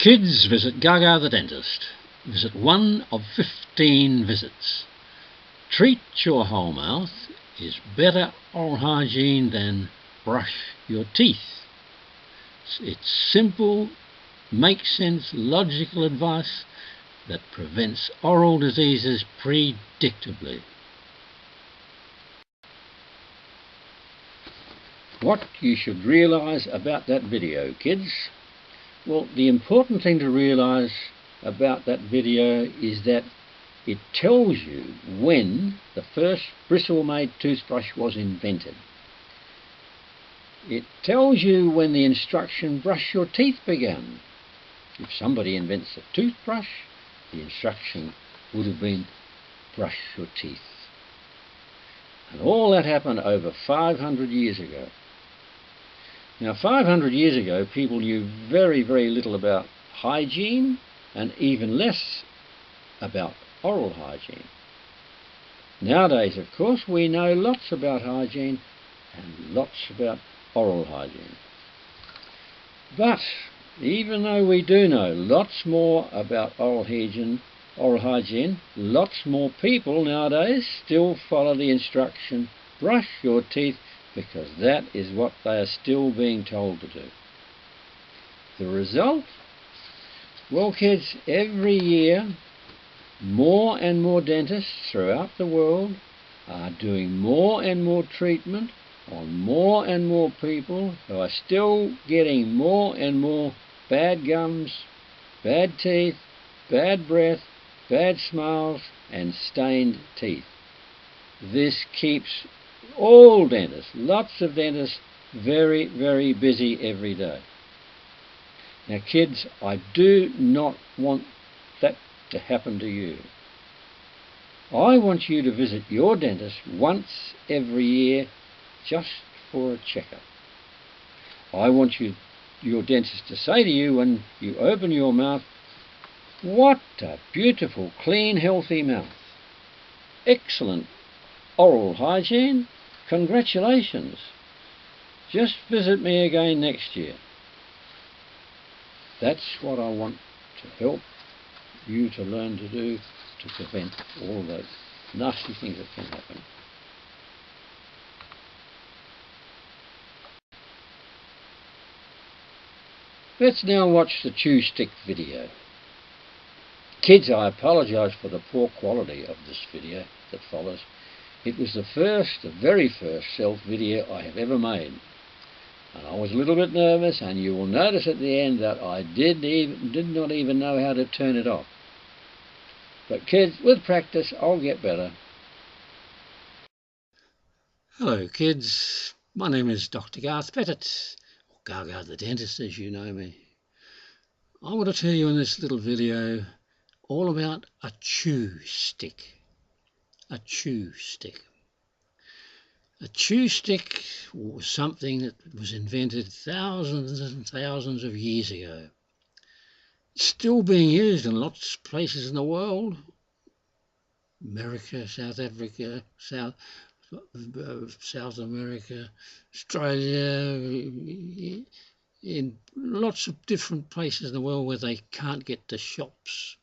Kids, visit GarGar the dentist. Visit 1 of 15 visits. Treat your whole mouth is better oral hygiene than brush your teeth. It's simple, makes sense, logical advice that prevents oral diseases predictably. What you should realise about that video, kids? Well, the important thing to realise about that video is that it tells you when the first bristle-made toothbrush was invented. It tells you when the instruction brush your teeth began. If somebody invents a toothbrush, the instruction would have been brush your teeth. And all that happened over 500 years ago. Now, 500 years ago, people knew very, very little about hygiene and even less about oral hygiene. Nowadays, of course, we know lots about hygiene and lots about oral hygiene. But even though we do know lots more about oral hygiene, lots more people nowadays still follow the instruction, brush your teeth, because that is what they are still being told to do. The result? Well, kids, every year more and more dentists throughout the world are doing more and more treatment on more and more people who are still getting more and more bad gums, bad teeth, bad breath, bad smiles and stained teeth. This keeps all dentists, lots of dentists, very, very busy every day. Now, kids, I do not want that to happen to you. I want you to visit your dentist once every year just for a checkup. I want your dentist to say to you when you open your mouth, "What a beautiful, clean, healthy mouth. Excellent oral hygiene. Congratulations. Just visit me again next year." That's what I want to help you to learn to do to prevent all those nasty things that can happen. Let's now watch the chew stick video. Kids, I apologise for the poor quality of this video that follows. It was the very first self video I have ever made. And I was a little bit nervous, and you will notice at the end that I did not even know how to turn it off. But kids, with practice, I'll get better. Hello kids, my name is Dr. Garth Pettit, or GarGar the dentist as you know me. I want to tell you in this little video all about a chew stick. A chew stick. A chew stick was something that was invented thousands and thousands of years ago. It's still being used in lots of places in the world. America, South Africa, South America, Australia, in lots of different places in the world where they can't get to shops.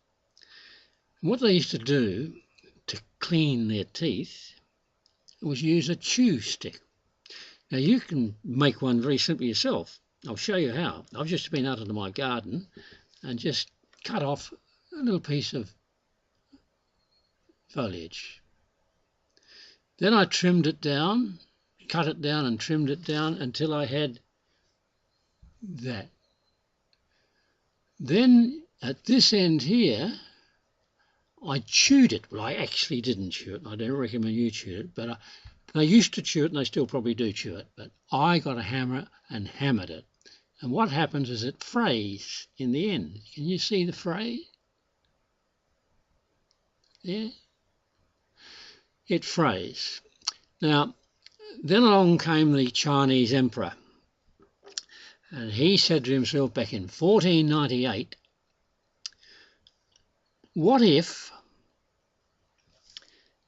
And what they used to do to clean their teeth was use a chew stick. Now you can make one very simply yourself. I'll show you how. I've just been out into my garden and just cut off a little piece of foliage. Then I trimmed it down, cut it down and trimmed it down until I had that. Then at this end here I chewed it. Well, I actually didn't chew it. I don't recommend you chew it, but they used to chew it and they still probably do chew it. But I got a hammer and hammered it. And what happens is it frays in the end. Can you see the fray? Yeah? It frays. Now, then along came the Chinese emperor. And he said to himself back in 1498, what if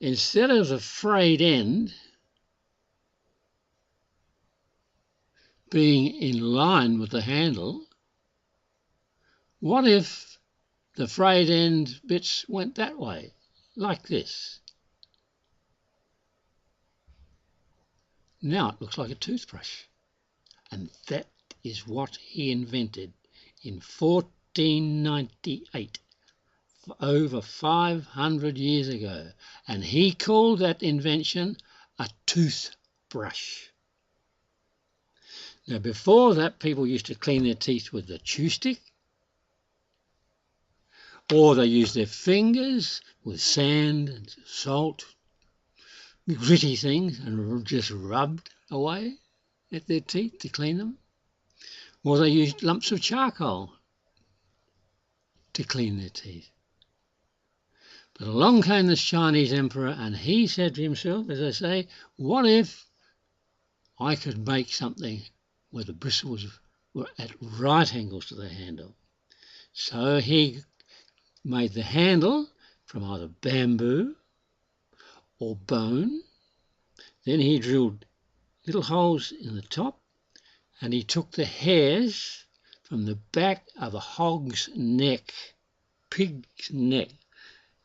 instead of a frayed end being in line with the handle, What if the frayed end bits went that way, like this? Now it looks like a toothbrush. And that is what he invented in 1498, over 500 years ago. And he called that invention a toothbrush. Now before that, people used to clean their teeth with the chew stick, or they used their fingers with sand and salt, gritty things, and just rubbed away at their teeth to clean them. Or they used lumps of charcoal to clean their teeth. But along came this Chinese emperor, and he said to himself, as I say, what if I could make something where the bristles were at right angles to the handle? So he made the handle from either bamboo or bone. Then he drilled little holes in the top, and he took the hairs from the back of a hog's neck, pig's neck.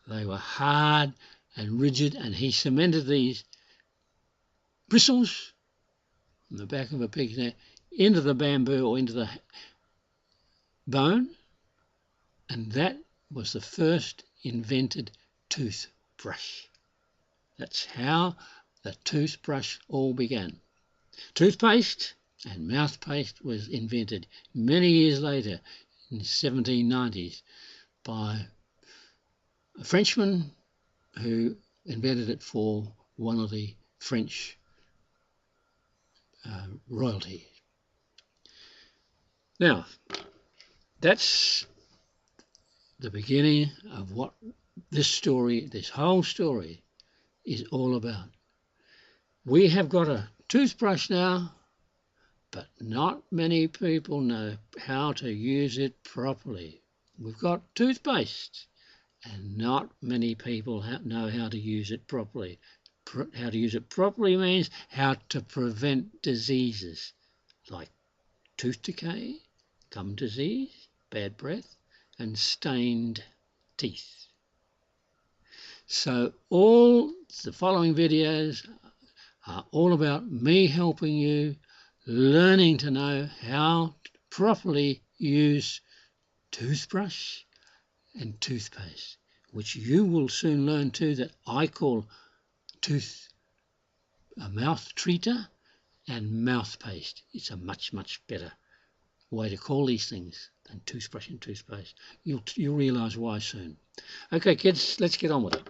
They were hard and rigid, and he cemented these bristles from the back of a pig's neck into the bamboo or into the bone, and that was the first invented toothbrush. That's how the toothbrush all began. Toothpaste and mouthpaste was invented many years later, in the 1790s, by a Frenchman who invented it for one of the French royalty. Now, that's the beginning of what this story, this whole story, is all about. We have got a toothbrush now, but not many people know how to use it properly. We've got toothpaste, and not many people know how to use it properly. How to use it properly means how to prevent diseases like tooth decay, gum disease, bad breath, and stained teeth. So all the following videos are all about me helping you learning to know how to properly use toothbrush and toothpaste, which you will soon learn too, that I call mouth treater and mouth paste. It's a much better way to call these things than toothbrush and toothpaste. You'll realise why soon. Okay kids, let's get on with it.